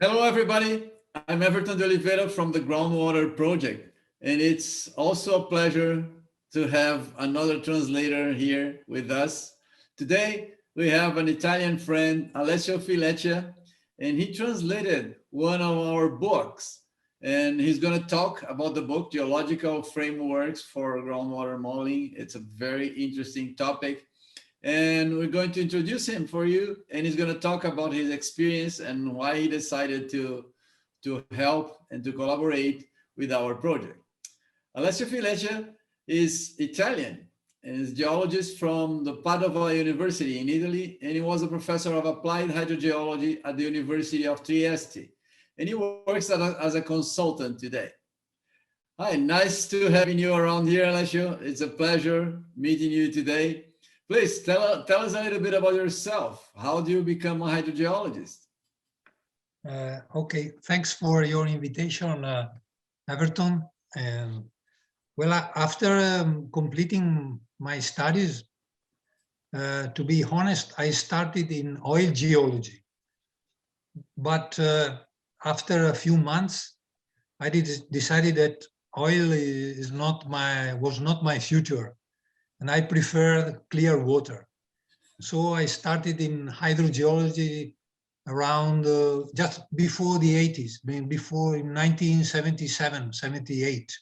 Hello, everybody. I'm Everton de Oliveira from the Groundwater project, and it's also a pleasure to have another translator here with us. Today, we have an Italian friend, Alessio Fileccia, and he translated one of our books, and he's going to talk about the book, Geological Frameworks for Groundwater Modeling. It's a very interesting topic, and we're going to introduce him for you, and he's going to talk about his experience and why he decided to help and to collaborate with our project. Alessio Fileccia is Italian and is a geologist from the Padova University in Italy, and he was a professor of applied hydrogeology at the University of Trieste, and he works as a consultant today. Hi, nice to having you around here, Alessio. It's a pleasure meeting you today. Please tell us a little bit about yourself. How do you become a hydrogeologist? Okay, thanks for your invitation, Everton. And well, after completing my studies, to be honest, I started in oil geology. But after a few months, I decided that oil was not my future, and I preferred clear water. So I started in hydrogeology around just before the 80s, before in 1977, 78.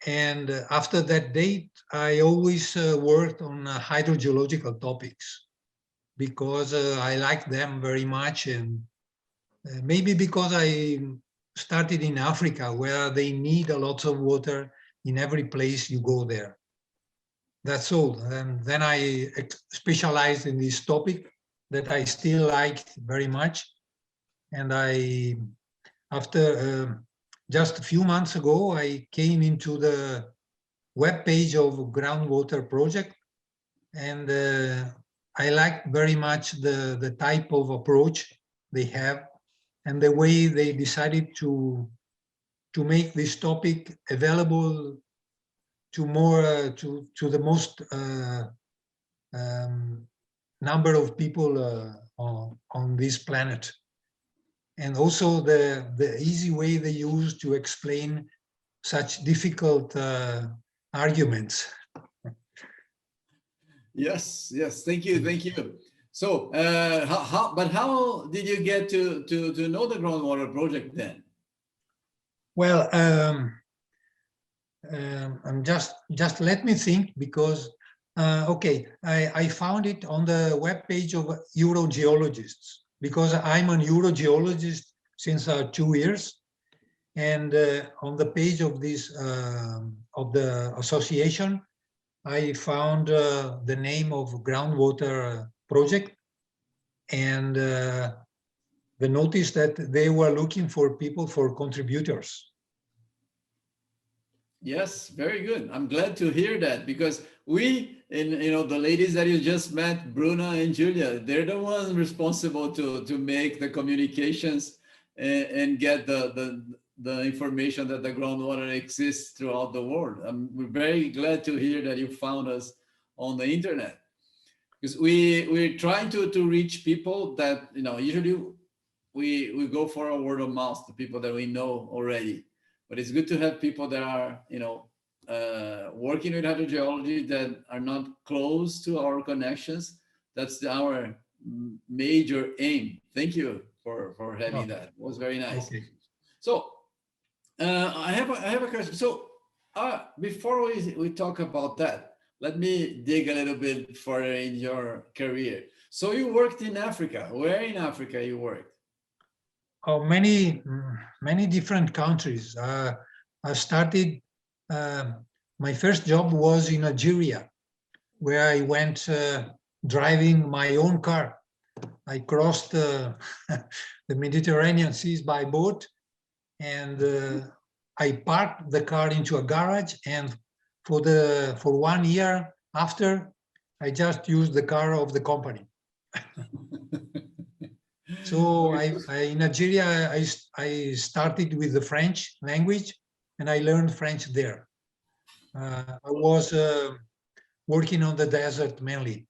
And after that date, I always worked on hydrogeological topics because I like them very much. And maybe because I started in Africa, where they need a lot of water in every place you go there. That's all. And then I specialized in this topic that I still like very much. And after just a few months ago, I came into the web page of Groundwater project, and I like very much the type of approach they have and the way they decided to make this topic available to more to the most number of people on this planet, and also the easy way they use to explain such difficult arguments. Yes, thank you. So, how did you get to know the Groundwater project then? Well, just let me think, because okay, I found it on the webpage of Eurogeologists, because I'm a Eurogeologist since 2 years, and on the page of this of the association, I found the name of Groundwater project, and the notice that they were looking for people, for contributors. Yes, very good. I'm glad to hear that, because we, the ladies that you just met, Bruna and Julia, they're the ones responsible to make the communications and get the information that the groundwater exists throughout the world. We're very glad to hear that you found us on the internet, because we're trying to reach people that, usually we go for a word of mouth to people that we know already. But it's good to have people that are, working with hydrogeology that are not close to our connections. That's our major aim. Thank you for having that. It was very nice. Okay. So I have a question. So before we talk about that, let me dig a little bit further in your career. So you worked in Africa. Where in Africa you worked? Oh, many different countries. I started, my first job was in Nigeria, where I went driving my own car. I crossed the Mediterranean seas by boat, and I parked the car into a garage, and for 1 year after, I just used the car of the company. So in Nigeria, I started with the French language, and I learned French there. I was working on the desert mainly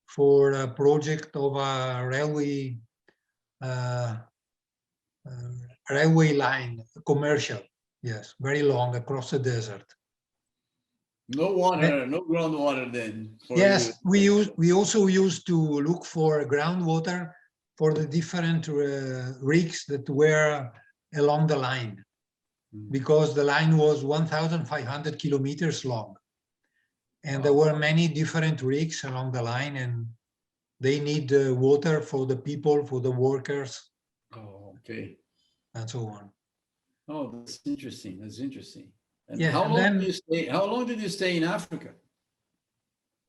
for a project of a railway uh, railway line, commercial. Yes, very long across the desert. No water, no groundwater then for you. Yes, we also used to look for groundwater for the different rigs that were along the line, because the line was 1,500 kilometers long. And there were many different rigs along the line, and they need water for the people, for the workers, Oh, okay. and so on. Oh, that's interesting. That's interesting. And Yes, how and long then, did you stay? How long did you stay in Africa?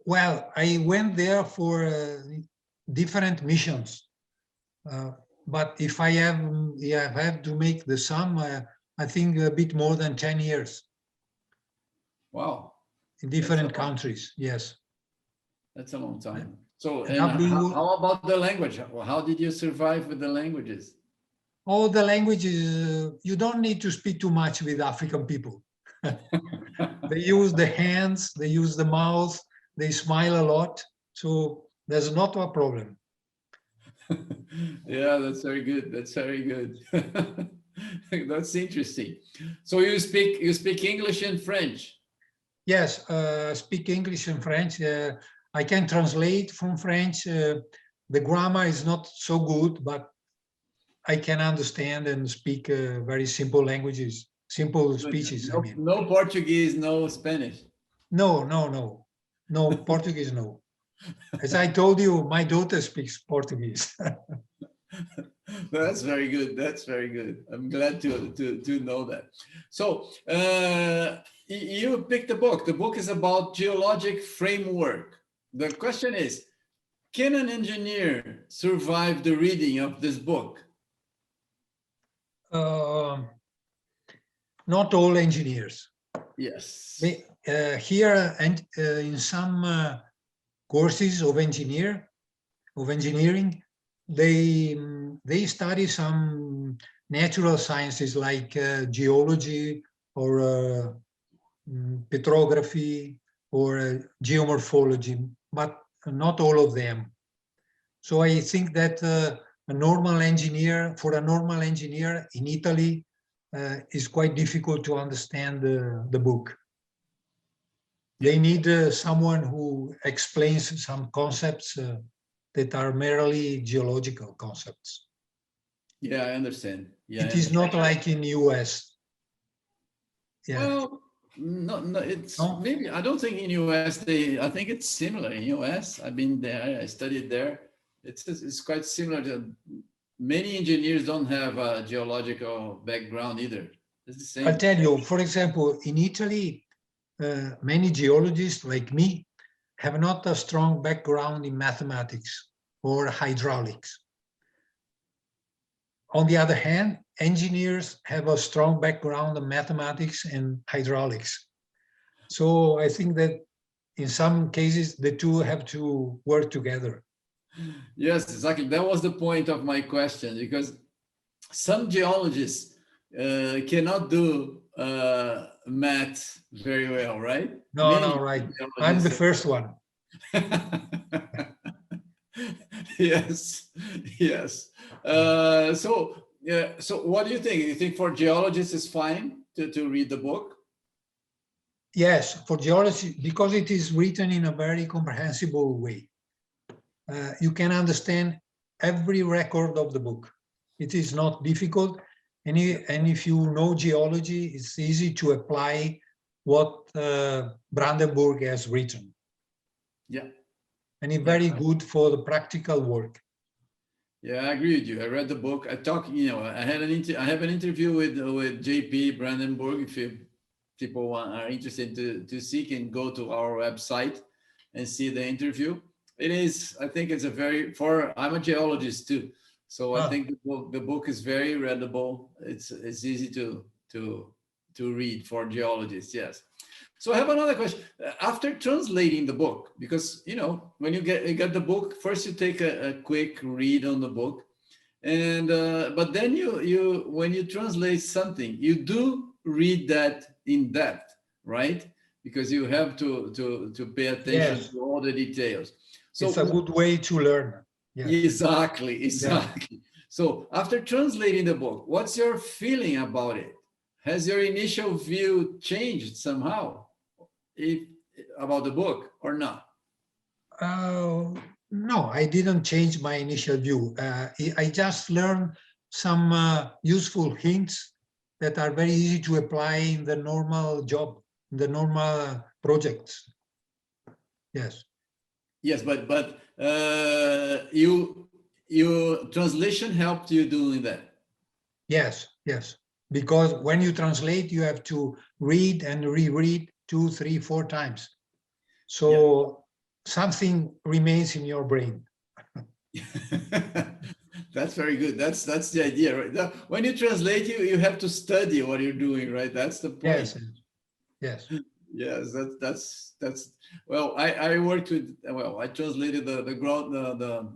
well, I went there for different missions. But if I have to make the sum, I think a bit more than 10 years Wow, in different countries. Yes. that's a long time. So, And and I've been, how about the language? How did you survive with the languages? all the languages, you don't need to speak too much with African people. They use the hands, they use the mouth, they smile a lot. So there's not a problem. Yeah, that's very good. That's very good. That's interesting. So you speak English and French. Yes, speak English and French. I can translate from French. The grammar is not so good, but I can understand and speak very simple languages, simple speeches, I No, mean. no Portuguese, no Spanish. No, Portuguese, no. As I told you, my daughter speaks Portuguese. That's very good. That's very good. I'm glad to know that. So you picked a book. The book is about geologic framework. The question is, can an engineer survive the reading of this book? Not all engineers. Yes. Here and in some courses of engineering, they study some natural sciences like geology or petrography or geomorphology, but not all of them. So I think that for a normal engineer in Italy is quite difficult to understand the book. They need someone who explains some concepts that are merely geological concepts. Yeah, I understand. Yeah, It is not like in US. Yeah. Well, no, it's No? maybe, I don't think in US, I think it's similar in US. I've been there, I studied there. It's quite similar to, many engineers don't have a geological background either. It's the same. I'll tell you, for example, in Italy, many geologists like me have not a strong background in mathematics or hydraulics. On the other hand, engineers have a strong background in mathematics and hydraulics. So I think that in some cases, the two have to work together. Yes, exactly. That was the point of my question, because some geologists cannot do math very well, right? No, right. I'm the first one. Yes, yes. So what do you think? You think for geologists it's fine to read the book? Yes, for geology, because it is written in a very comprehensible way. You can understand every record of the book. It is not difficult. And if you know geology, it's easy to apply what Brandenburg has written. Yeah. And it's very good for the practical work. Yeah, I agree with you. I read the book. I have an interview with JP Brandenburg. If people are interested to see, can go to our website and see the interview. It is, I think it's I'm a geologist too. So I think the book is very readable. It's easy to read for geologists. Yes. So I have another question. After translating the book, because when you get the book, first you take a quick read on the book, and but then you when you translate something, you do read that in depth, right? Because you have to pay attention to all the details. So it's a good way to learn. Yes. Exactly. Yeah. So after translating the book, what's your feeling about it? Has your initial view changed somehow if, about the book or not? No, I didn't change my initial view. I just learned some useful hints that are very easy to apply in the normal job, the normal projects. Yes. Yes, but your translation helped you doing that. Yes, yes. Because when you translate, you have to read and reread 2, 3, 4 times. So something remains in your brain. That's very good. That's the idea, right? Now, when you translate, you have to study what you're doing, right? That's the point. Yes, yes. Yes, that's well, I worked with, well, I translated the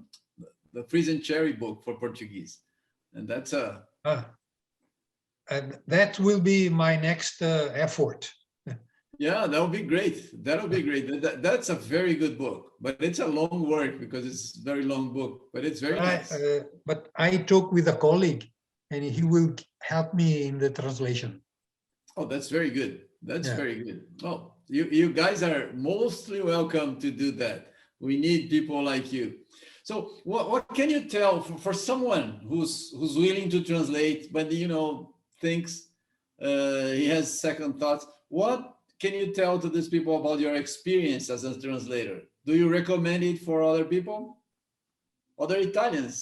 Freeze Cherry book for Portuguese, and that's a And that will be my next effort. yeah, that would be great. That would be great. That's a very good book, but it's a long work because it's a very long book, but it's very nice. But I talk with a colleague and he will help me in the translation. Oh, that's very good. That's Yeah. very good. Oh, you guys are mostly welcome to do that. We need people like you. So what can you tell for someone who's willing to translate, but thinks he has second thoughts? What can you tell to these people about your experience as a translator? Do you recommend it for other people? Other Italians?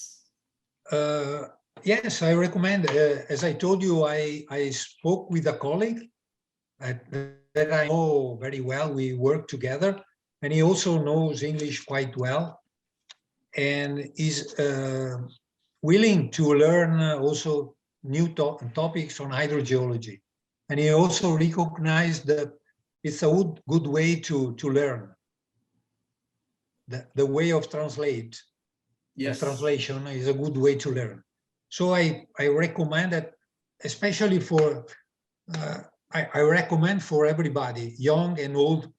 Yes, I recommend. As I told you, I spoke with a colleague that I know very well. We work together, and he also knows English quite well, and is willing to learn also new topics on hydrogeology. And he also recognized that it's a good way to learn. The way of translation is a good way to learn. So I recommend that, especially for, I recommend for everybody, young and old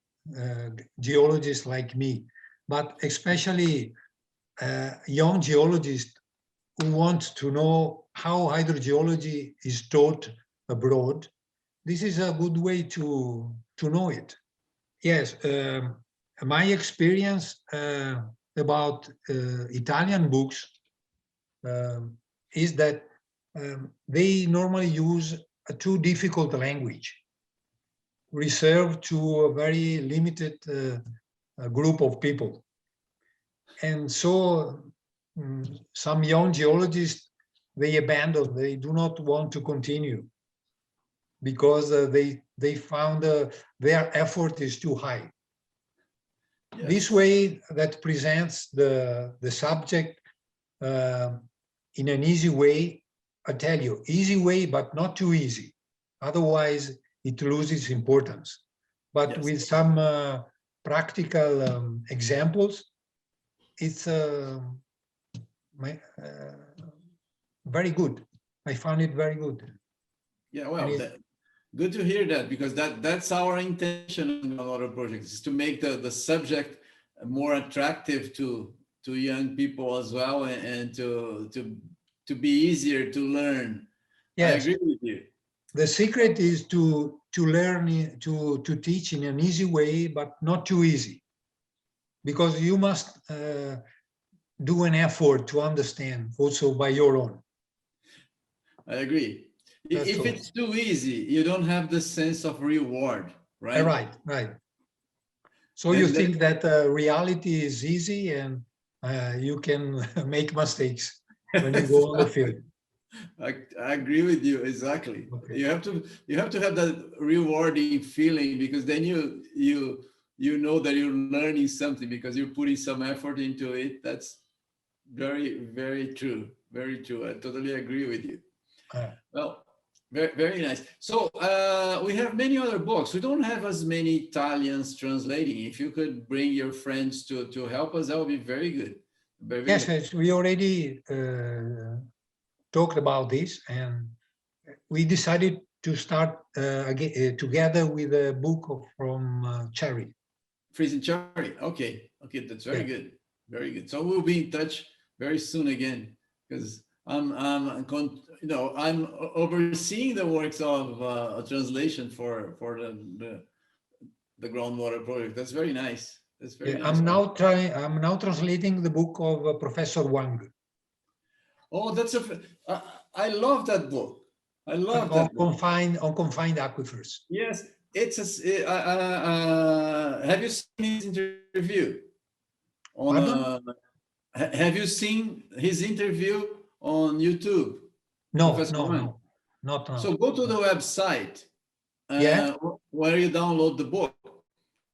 geologists like me, but especially young geologists who want to know how hydrogeology is taught abroad. This is a good way to know it. Yes, my experience about Italian books is that they normally use a too difficult language reserved to a very limited group of people. And so some young geologists, they abandon, they do not want to continue because they found their effort is too high. Yes. This way that presents the subject in an easy way. I tell you, easy way, but not too easy. Otherwise, it loses importance. But yes, with some practical examples, it's very good. I found it very good. Yeah, well, good to hear that, because that's our intention on a lot of projects, is to make the subject more attractive to young people as well, and to be easier to learn. Yes. I agree with you. The secret is to learn, to teach in an easy way, but not too easy, because you must do an effort to understand also by your own. I agree. If it's too easy, you don't have the sense of reward, right? Right. So you think that reality is easy and you can make mistakes when you go on the field. I agree with you, exactly. Okay. You have to have that rewarding feeling, because then you know that you're learning something because you're putting some effort into it. That's very, very true. Very true. I totally agree with you. Well, very, very nice. So we have many other books. We don't have as many Italians translating. If you could bring your friends to help us, that would be very good. Very yes, good. We already talked about this, and we decided to start together with a book from Cherry. Freeze Cherry. Okay, that's very good. Very good. So we'll be in touch very soon again, because I'm overseeing the works of translation for the groundwater project. That's very nice. That's very nice. I'm now translating the book of Professor Wang. Oh, I love that book. I love that book. On confined aquifers. Yes, have you seen his interview? Have you seen his interview on YouTube? No, Professor Wang? not now. So go to the website where you download the book.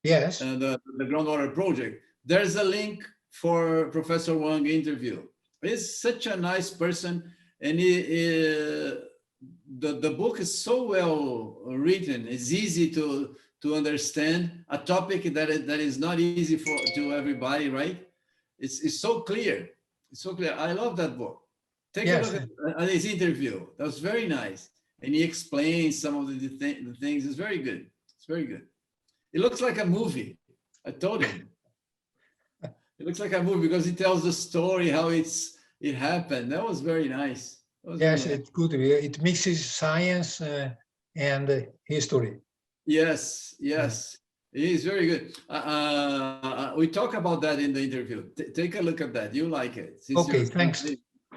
Yes. The groundwater project. There's a link for Professor Wang interview. He's such a nice person, and the book is so well written. It's easy to understand a topic that is not easy to everybody, right? It's so clear. It's so clear. I love that book. Take a look at his interview. That was very nice, and he explains some of the things. It's very good. It's very good. It looks like a movie. I told him. It looks like a movie because he tells the story how it happened. That was very nice. Yes, it's good. It mixes science and history. Yes, yes. It is very good. We talk about that in the interview. Take a look at that. You like it. Okay, thanks.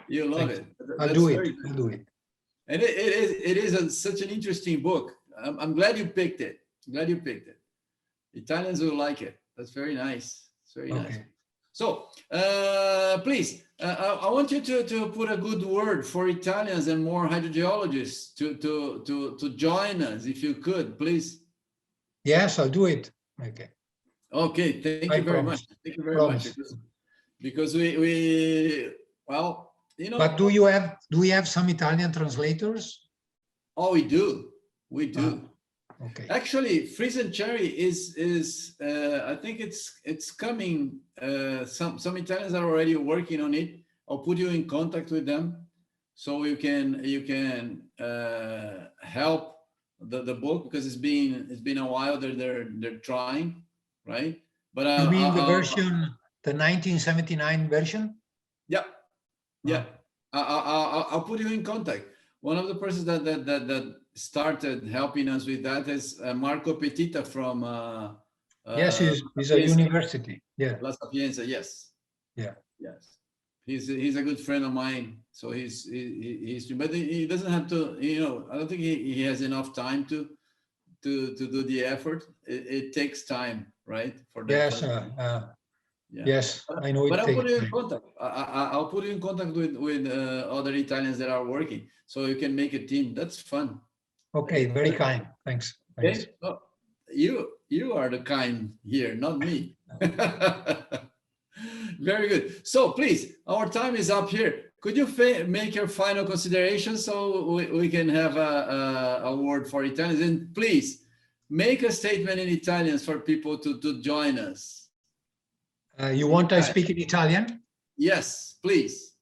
You love it. I'll do it. And it is such an interesting book. I'm glad you picked it. I'm glad you picked it. Italians will like it. That's very nice. It's very nice. So please, I want you to put a good word for Italians and more hydrogeologists to join us, if you could, please. Yes, I'll do it. Okay, thank you very much. Thank you very much. Because well, you know. But do we have some Italian translators? Oh, we do. We do. Okay. Actually, Freeze and Cherry is I think it's coming. Some Italians are already working on it. I'll put you in contact with them, so you can help the book, because it's been a while. They're trying, right? But you mean the version, the 1979 version? Yeah, yeah. I'll put you in contact. One of the persons that started helping us with that is Marco Petita from yes, he's a university. Yeah, La Sapienza. Yes. Yeah. Yes. He's a good friend of mine. So but he doesn't have to. I don't think he has enough time to do the effort. It takes time, right? For that. Yes. Yes, I know. But I'll put you in contact. I'll put you in contact with other Italians that are working, so you can make a team. That's fun. Okay, very kind. Thanks. Okay. Oh, you are the kind here, not me. Very good. So please, our time is up here. Could you make your final consideration so we can have a word for Italians? And please make a statement in Italian for people to join us. You want I speak in Italian? Yes, please.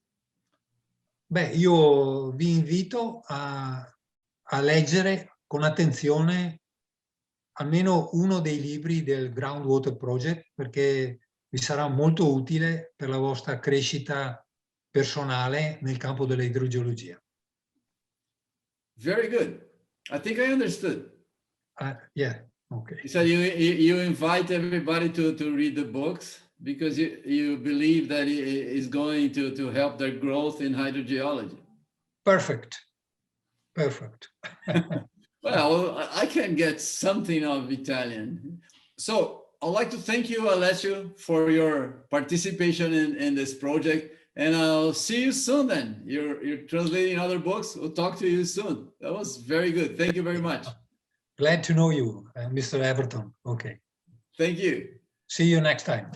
Beh, io vi invito a leggere con attenzione almeno uno dei libri del Groundwater Project, perché vi sarà molto utile per la vostra crescita personale nel campo dell'idrogeologia. Very good. I think I understood. Yeah, okay. So you invite everybody to read the books because you believe that it is going to help their growth in hydrogeology. Perfect. Perfect. Well, I can get something of Italian. So I'd like to thank you, Alessio, for your participation in this project. And I'll see you soon then. You're translating other books. We'll talk to you soon. That was very good. Thank you very much. Glad to know you, Mr. Everton. Okay. Thank you. See you next time.